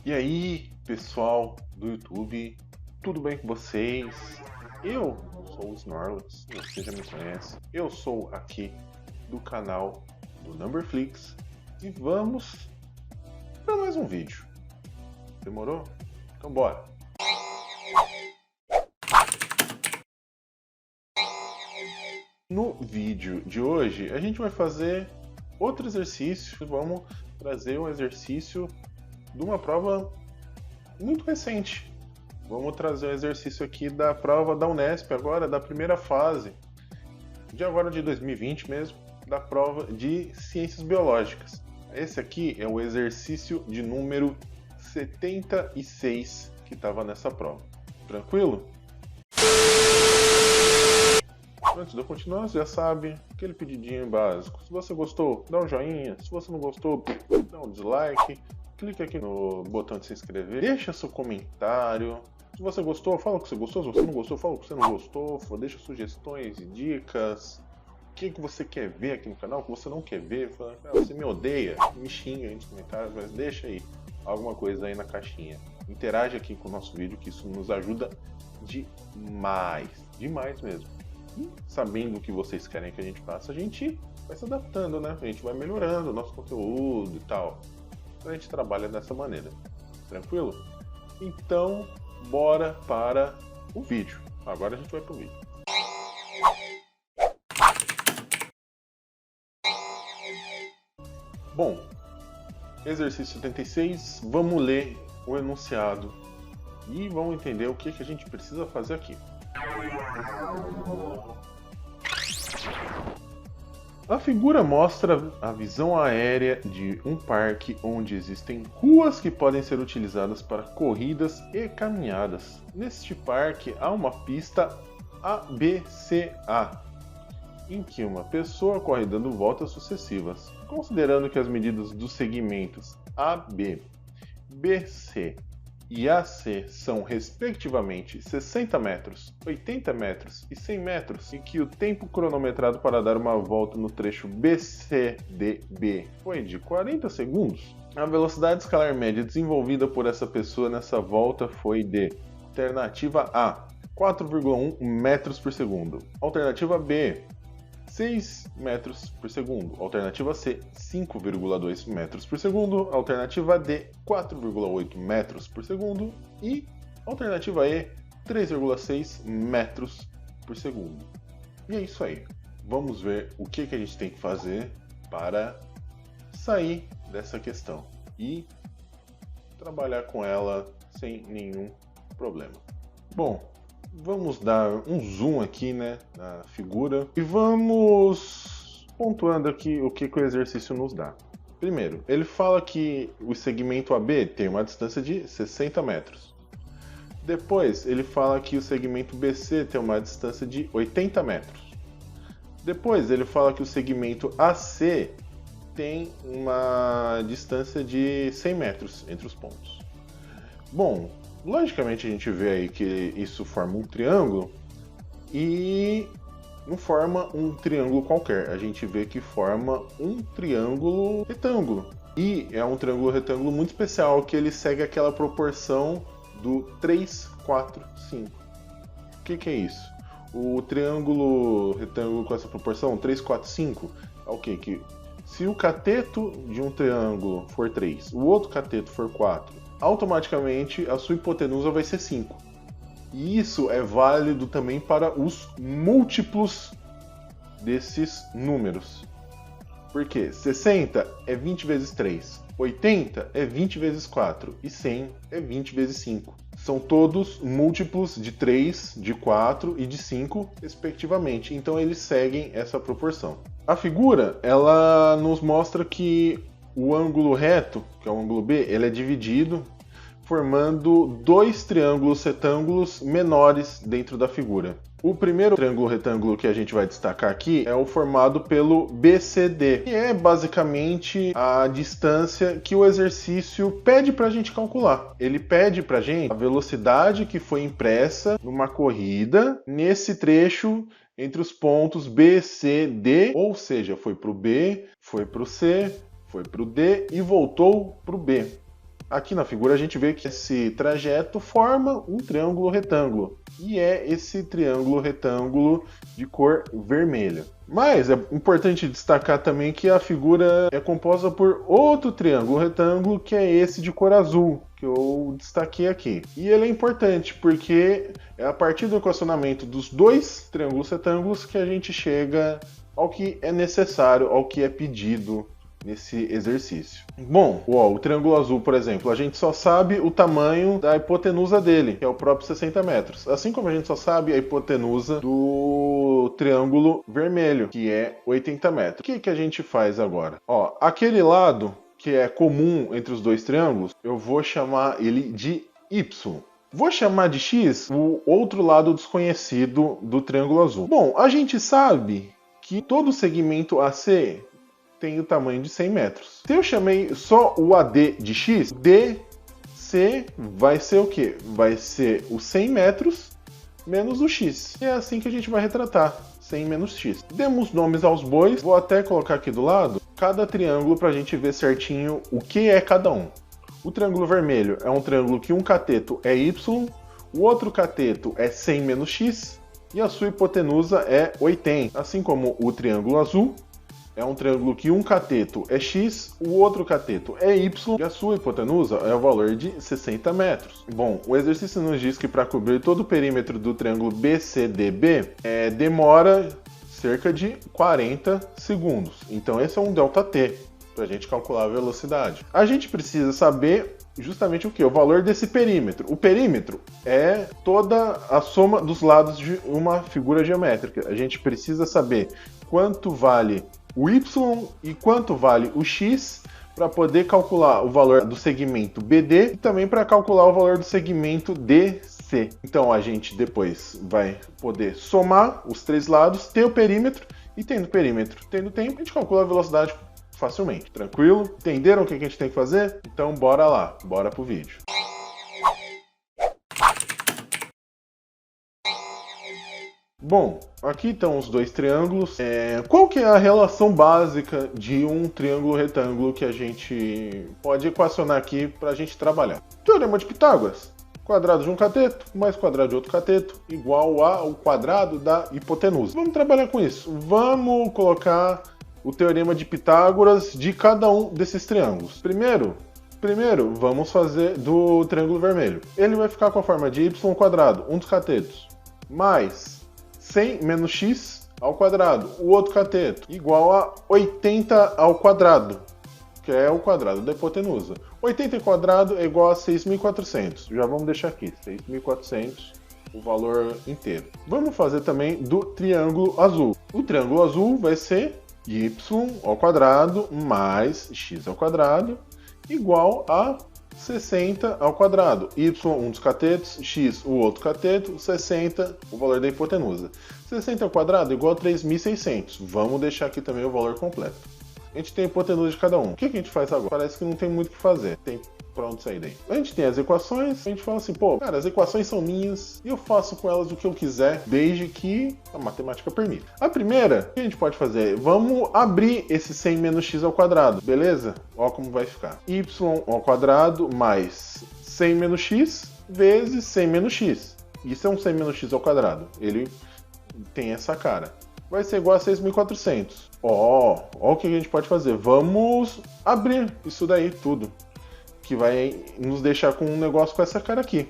E aí, pessoal do YouTube, tudo bem com vocês? Eu sou o Snorlax, você já me conhece. Eu sou aqui do canal do Numberflix e vamos para mais um vídeo. Demorou? Então bora! No vídeo de hoje a gente vai fazer outro exercício. Vamos trazer um exercício de uma prova muito recente. Vamos trazer um exercício aqui da prova da Unesp, agora da primeira fase, de agora de 2020 mesmo, da prova de Ciências Biológicas. Esse aqui é o exercício de número 76 que estava nessa prova. Tranquilo? Antes de eu continuar, você já sabe, aquele pedidinho básico. Se você gostou, dá um joinha. Se você não gostou, dá um dislike. Clique aqui no botão de se inscrever. Deixa seu comentário. Se você gostou, fala o que você gostou. Se você não gostou, fala o que você não gostou. Deixa sugestões e dicas. O que você quer ver aqui no canal, o que você não quer ver. Fala, você me odeia, me xinga aí nos comentários, mas deixa aí alguma coisa aí na caixinha. Interage aqui com o nosso vídeo, que isso nos ajuda demais. Demais mesmo. E sabendo o que vocês querem que a gente faça, a gente vai se adaptando, né? A gente vai melhorando o nosso conteúdo e tal. Então a gente trabalha dessa maneira. Tranquilo? Então, bora para o vídeo. Agora a gente vai para o vídeo. Bom, exercício 76, vamos ler o enunciado e vamos entender o que a gente precisa fazer aqui. A figura mostra a visão aérea de um parque onde existem ruas que podem ser utilizadas para corridas e caminhadas. Neste parque há uma pista ABCA, em que uma pessoa corre dando voltas sucessivas. Considerando que as medidas dos segmentos AB, BC e AC são respectivamente 60 metros, 80 metros e 100 metros, e que o tempo cronometrado para dar uma volta no trecho BCDB foi de 40 segundos, a velocidade escalar média desenvolvida por essa pessoa nessa volta foi de: alternativa A, 4,1 metros por segundo, alternativa B, 6 metros por segundo, alternativa C, 5,2 metros por segundo, alternativa D, 4,8 metros por segundo e alternativa E, 3,6 metros por segundo. E é isso aí. Vamos ver o que a gente tem que fazer para sair dessa questão e trabalhar com ela sem nenhum problema. Bom, vamos dar um zoom aqui, né, na figura e vamos pontuando aqui o que o exercício nos dá. Primeiro, ele fala que o segmento AB tem uma distância de 60 metros. Depois, ele fala que o segmento BC tem uma distância de 80 metros. Depois, ele fala que o segmento AC tem uma distância de 100 metros entre os pontos. Bom, logicamente a gente vê aí que isso forma um triângulo e não forma um triângulo qualquer, a gente vê que forma um triângulo retângulo. E é um triângulo retângulo muito especial, que ele segue aquela proporção do 3, 4, 5. O que é isso? O triângulo retângulo com essa proporção, 3, 4, 5, é o quê? Que se o cateto de um triângulo for 3, o outro cateto for 4, automaticamente a sua hipotenusa vai ser 5. E isso é válido também para os múltiplos desses números. Porque 60 é 20 vezes 3, 80 é 20 vezes 4 e 100 é 20 vezes 5. São todos múltiplos de 3, de 4 e de 5, respectivamente. Então eles seguem essa proporção. A figura, ela nos mostra que o ângulo reto, que é o ângulo B, ele é dividido, formando dois triângulos retângulos menores dentro da figura. O primeiro triângulo retângulo que a gente vai destacar aqui é o formado pelo BCD, que é basicamente a distância que o exercício pede para a gente calcular. Ele pede para a gente a velocidade que foi impressa numa corrida nesse trecho entre os pontos B, C, D, ou seja, foi para o B, foi para o C, foi para o D e voltou para o B. Aqui na figura a gente vê que esse trajeto forma um triângulo retângulo. E é esse triângulo retângulo de cor vermelha. Mas é importante destacar também que a figura é composta por outro triângulo retângulo, que é esse de cor azul, que eu destaquei aqui. E ele é importante porque é a partir do equacionamento dos dois triângulos retângulos que a gente chega ao que é necessário, ao que é pedido nesse exercício. Bom, o triângulo azul, por exemplo, a gente só sabe o tamanho da hipotenusa dele, que é o próprio 60 metros. Assim como a gente só sabe a hipotenusa do triângulo vermelho, que é 80 metros. O que a gente faz agora? Aquele lado que é comum entre os dois triângulos, eu vou chamar ele de Y. Vou chamar de X o outro lado desconhecido do triângulo azul. Bom, a gente sabe que todo segmento AC tem o tamanho de 100 metros. Se eu chamei só o AD de X, DC vai ser o quê? Vai ser os 100 metros menos o X. E é assim que a gente vai retratar, 100 menos X. Demos nomes aos bois, vou até colocar aqui do lado cada triângulo para a gente ver certinho o que é cada um. O triângulo vermelho é um triângulo que um cateto é Y, o outro cateto é 100 menos X e a sua hipotenusa é 80. Assim como o triângulo azul, é um triângulo que um cateto é X, o outro cateto é Y, e a sua hipotenusa é o valor de 60 metros. Bom, o exercício nos diz que para cobrir todo o perímetro do triângulo BCDB, demora cerca de 40 segundos. Então esse é um ΔT, para a gente calcular a velocidade. A gente precisa saber justamente o que? O valor desse perímetro. O perímetro é toda a soma dos lados de uma figura geométrica. A gente precisa saber quanto vale o Y e quanto vale o X para poder calcular o valor do segmento BD e também para calcular o valor do segmento DC. Então a gente depois vai poder somar os três lados, ter o perímetro e tendo perímetro, tendo tempo, a gente calcula a velocidade facilmente. Tranquilo? Entenderam o que a gente tem que fazer? Então bora lá, bora pro vídeo. Bom, aqui estão os dois triângulos. Qual que é a relação básica de um triângulo retângulo que a gente pode equacionar aqui para a gente trabalhar? Teorema de Pitágoras. Quadrado de um cateto mais quadrado de outro cateto igual ao quadrado da hipotenusa. Vamos trabalhar com isso. Vamos colocar o teorema de Pitágoras de cada um desses triângulos. Primeiro, vamos fazer do triângulo vermelho. Ele vai ficar com a forma de y², um dos catetos, mais 100 menos x ao quadrado, o outro cateto, igual a 80 ao quadrado, que é o quadrado da hipotenusa. 80 ao quadrado é igual a 6.400. Já vamos deixar aqui, 6.400, o valor inteiro. Vamos fazer também do triângulo azul. O triângulo azul vai ser y² mais x² igual a 60 ao quadrado. Y, um dos catetos, x, o outro cateto, 60, o valor da hipotenusa. 60 ao quadrado igual a 3.600. Vamos deixar aqui também o valor completo. A gente tem a hipotenusa de cada um. O que a gente faz agora? Parece que não tem muito o que fazer. Tem pra onde sair daí. A gente tem as equações, a gente fala assim, pô, cara, as equações são minhas e eu faço com elas o que eu quiser, desde que a matemática permita. A primeira, o que a gente pode fazer? Vamos abrir esse 100 menos x², beleza? Ó como vai ficar. Y² mais 100 menos x vezes 100 menos x. Isso é um 100 menos x². Ele tem essa cara. Vai ser igual a 6.400. Ó o que a gente pode fazer. Vamos abrir isso daí tudo, que vai nos deixar com um negócio com essa cara aqui.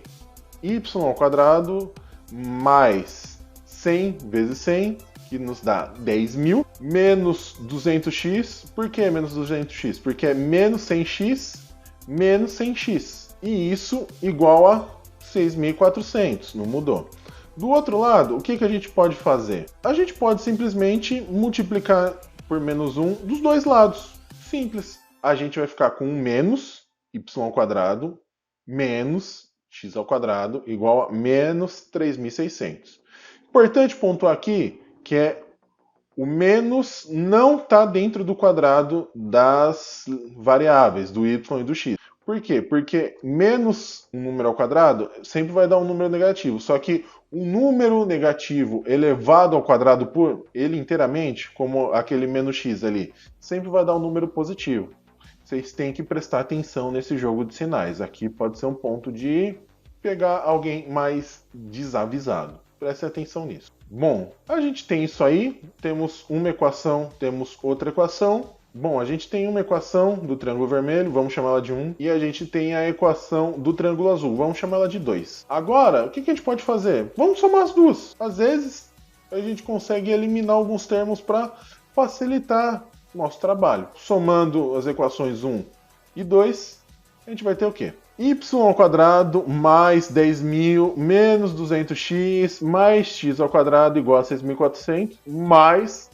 Y² mais 100 vezes 100, que nos dá 10.000, menos 200x. Por que menos 200x? Porque é menos 100x menos 100x. E isso igual a 6.400, não mudou. Do outro lado, o que a gente pode fazer? A gente pode simplesmente multiplicar por menos 1 dos dois lados. Simples. A gente vai ficar com um menos y² menos x² igual a menos 3.600. Importante pontuar aqui que o menos não está dentro do quadrado das variáveis, do y e do x. Por quê? Porque menos um número ao quadrado sempre vai dar um número negativo. Só que um número negativo elevado ao quadrado por ele inteiramente, como aquele menos x ali, sempre vai dar um número positivo. Vocês têm que prestar atenção nesse jogo de sinais. Aqui pode ser um ponto de pegar alguém mais desavisado. Preste atenção nisso. Bom, a gente tem isso aí. Temos uma equação, temos outra equação. Bom, a gente tem uma equação do triângulo vermelho, vamos chamá-la de 1. E a gente tem a equação do triângulo azul, vamos chamá-la de 2. Agora, o que a gente pode fazer? Vamos somar as duas. Às vezes, a gente consegue eliminar alguns termos para facilitar nosso trabalho. Somando as equações 1 e 2, a gente vai ter o quê? Y² mais 10.000 menos 200x mais x² igual a 6.400 mais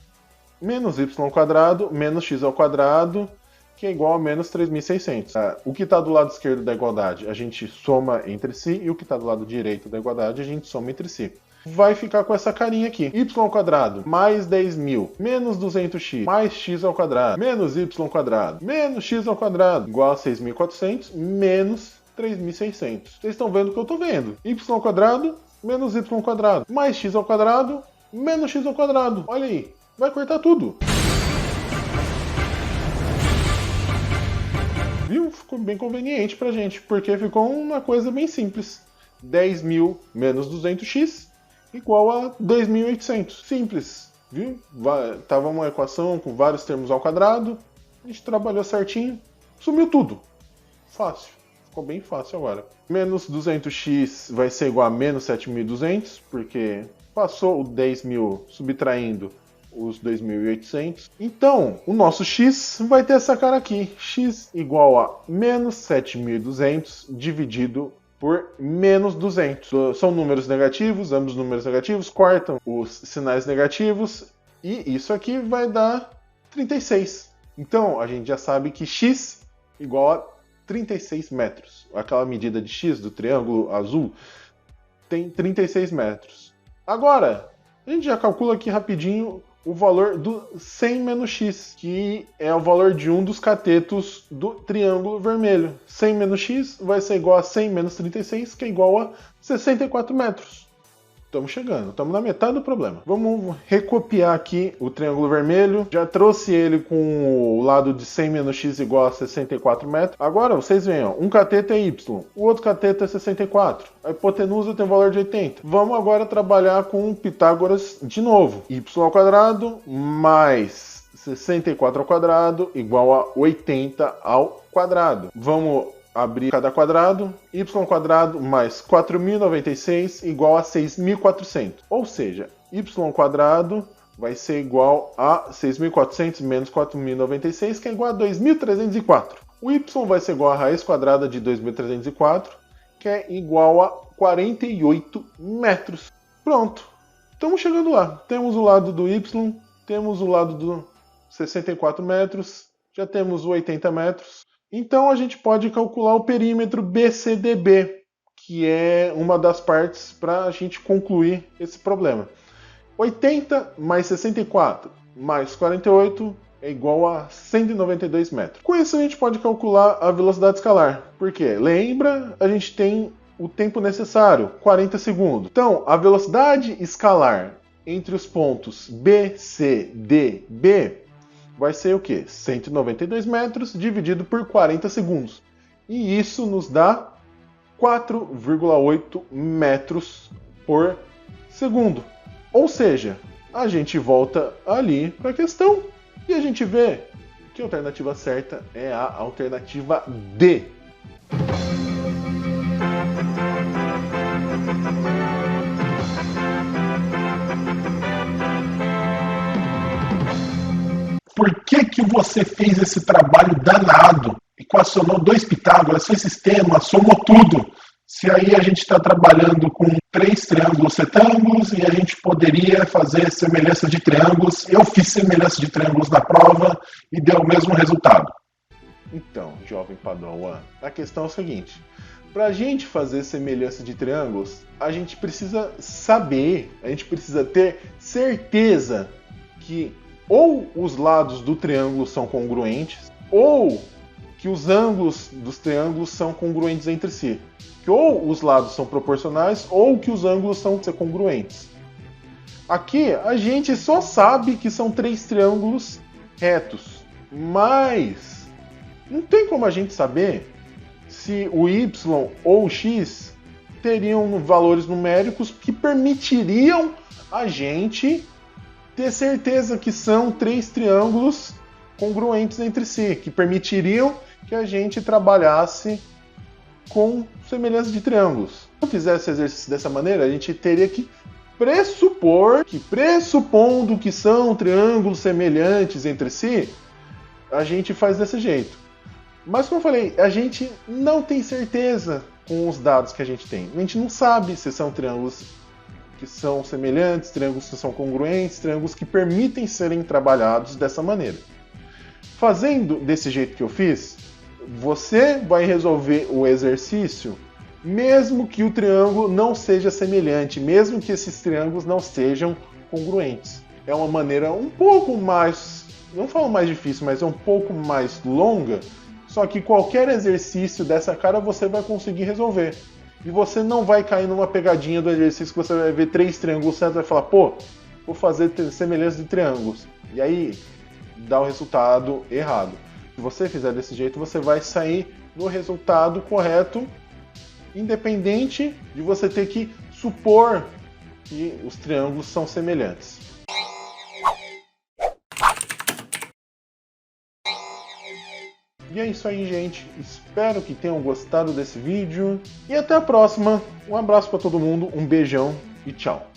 menos y² menos x², que é igual a menos 3.600. O que está do lado esquerdo da igualdade a gente soma entre si e o que está do lado direito da igualdade a gente soma entre si. Vai ficar com essa carinha aqui. Y² mais 10.000 menos 200x mais x² menos y² menos x² igual a 6.400 menos 3.600. Vocês estão vendo o que eu estou vendo. Y² menos y² mais x² menos x². Olha aí. Vai cortar tudo. Viu? Ficou bem conveniente pra gente, porque ficou uma coisa bem simples. 10.000 menos 200x igual a 2.800. Simples, viu? Tava uma equação com vários termos ao quadrado, a gente trabalhou certinho, sumiu tudo. Fácil, ficou bem fácil agora. Menos 200x vai ser igual a menos 7.200, porque passou o 10.000 subtraindo os 2.800. Então, o nosso x vai ter essa cara aqui. X igual a menos 7.200 dividido por menos 200. São números negativos, ambos números negativos, cortam os sinais negativos e isso aqui vai dar 36. Então, a gente já sabe que x igual a 36 metros. Aquela medida de x do triângulo azul tem 36 metros. Agora, a gente já calcula aqui rapidinho o valor do 100 menos x, que é o valor de um dos catetos do triângulo vermelho. 100 menos x vai ser igual a 100 menos 36, que é igual a 64 metros. Estamos chegando, estamos na metade do problema. Vamos recopiar aqui o triângulo vermelho. Já trouxe ele com o lado de 100 menos x igual a 64 metros. Agora, vocês veem, ó, um cateto é y, o outro cateto é 64. A hipotenusa tem um valor de 80. Vamos agora trabalhar com Pitágoras de novo. Y² mais 64² igual a 80 ao quadrado. Vamos abrir cada quadrado, y² mais 4.096 igual a 6.400. Ou seja, y² vai ser igual a 6.400 menos 4.096, que é igual a 2.304. O y vai ser igual a raiz quadrada de 2.304, que é igual a 48 metros. Pronto, estamos chegando lá. Temos o lado do y, temos o lado do 64 metros, já temos o 80 metros. Então a gente pode calcular o perímetro BCDB, que é uma das partes para a gente concluir esse problema. 80 mais 64 mais 48 é igual a 192 metros. Com isso a gente pode calcular a velocidade escalar. Por quê? Lembra, a gente tem o tempo necessário, 40 segundos. Então, a velocidade escalar entre os pontos B, C, D, B vai ser o quê? 192 metros dividido por 40 segundos. E isso nos dá 4,8 metros por segundo. Ou seja, a gente volta ali para a questão e a gente vê que a alternativa certa é a alternativa D. Por que você fez esse trabalho danado? Equacionou 2 Pitágoras, fez sistema, somou tudo. Se aí a gente está trabalhando com 3 triângulos retângulos e a gente poderia fazer semelhança de triângulos. Eu fiz semelhança de triângulos na prova e deu o mesmo resultado. Então, jovem Padawan, a questão é o seguinte. Para a gente fazer semelhança de triângulos, a gente precisa saber, a gente precisa ter certeza que ou os lados do triângulo são congruentes, ou que os ângulos dos triângulos são congruentes entre si. Que ou os lados são proporcionais, ou que os ângulos são congruentes. Aqui, a gente só sabe que são 3 triângulos retos, mas Não tem como a gente saber se o y ou o x teriam valores numéricos que permitiriam a gente ter certeza que são 3 triângulos congruentes entre si, que permitiriam que a gente trabalhasse com semelhança de triângulos. Se eu fizesse exercício dessa maneira, a gente teria que pressupor que, pressupondo que são triângulos semelhantes entre si, a gente faz desse jeito. Mas, como eu falei, a gente não tem certeza com os dados que a gente tem. A gente não sabe se são triângulos que são semelhantes, triângulos que são congruentes, triângulos que permitem serem trabalhados dessa maneira. Fazendo desse jeito que eu fiz, você vai resolver o exercício mesmo que o triângulo não seja semelhante, mesmo que esses triângulos não sejam congruentes. É uma maneira um pouco mais, não falo mais difícil, mas é um pouco mais longa, só que qualquer exercício dessa cara você vai conseguir resolver. E você não vai cair numa pegadinha do exercício que você vai ver 3 triângulos certos e vai falar, pô, vou fazer semelhança de triângulos. E aí dá o resultado errado. Se você fizer desse jeito, você vai sair no resultado correto, independente de você ter que supor que os triângulos são semelhantes. E é isso aí, gente. Espero que tenham gostado desse vídeo. E até a próxima. Um abraço para todo mundo, um beijão e tchau.